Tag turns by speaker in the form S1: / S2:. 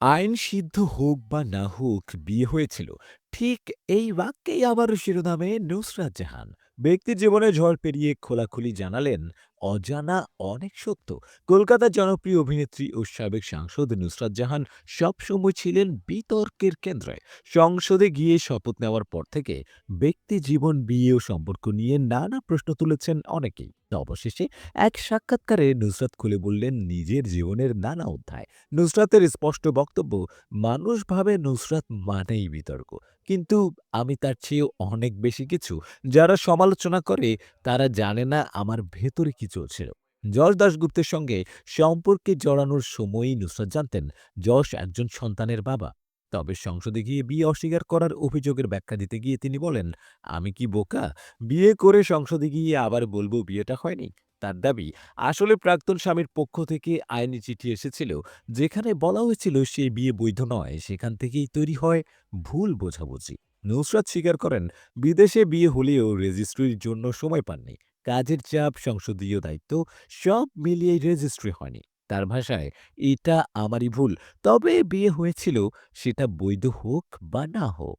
S1: আইন সিদ্ধ হোক বা না হোক বিয়ে হয়েছিল, ঠিক এই বাক্যেই আবারও শিরোনামে নুসরাত জাহান ব্যক্তির জীবনে ঝড় পেরিয়ে খোলাখুলি জানালেন অজানা অনেক সত্য। কলকাতার জনপ্রিয় অভিনেত্রী ও সাবেক সাংসদ নুসরাত জাহান সবসময় ছিলেন বিতর্কের কেন্দ্রে। সংসদে গিয়ে শপথ নেওয়ার পর থেকে ব্যক্তি জীবন, বিয়ে ও সম্পর্ক নিয়ে নানা প্রশ্ন তুলেছেন অনেকেই। অবশেষে এক সাক্ষাৎকারে নুসরাত খুলে বললেন নিজের জীবনের নানা অধ্যায়। নুসরাতের স্পষ্ট বক্তব্য, মানুষ ভাবে নুসরাত মানেই বিতর্ক, কিন্তু আমি তার চেয়েও অনেক বেশি কিছু। যারা সমালোচনা করে তারা জানে না আমার ভেতরে কি চলছিল। যশ দাশগুপ্তের সঙ্গে সম্পর্কে জড়ানোর সময়ই নুসরাত জানতেন যশ একজন সন্তানের বাবা। তবে সংসদে গিয়ে বিয়ে অস্বীকার করার অভিযোগের ব্যাখ্যা দিতে গিয়ে তিনি বলেন, আমি কি বোকা? বিয়ে করে সংসদে গিয়ে আবার বলবো বিয়েটা হয়নি? তার দাবি, আসলে প্রাক্তন স্বামীর পক্ষ থেকে আইনি চিঠি এসেছিল, যেখানে বলা হয়েছিল সেই বিয়ে বৈধ নয়। সেখান থেকেই তৈরি হয় ভুল বোঝাবুঝি। নুসরাত স্বীকার করেন, বিদেশে বিয়ে হলেও রেজিস্ট্রির জন্য সময় পাননি। কাজের চাপ, সংসদীয় দায়িত্ব সব মিলিয়ে রেজিস্ট্রি হয়নি। তার ভাষায়, এটা আমারই ভুল। তবে বিয়ে হয়েছিল, সেটা বৈধ হোক বা না হোক।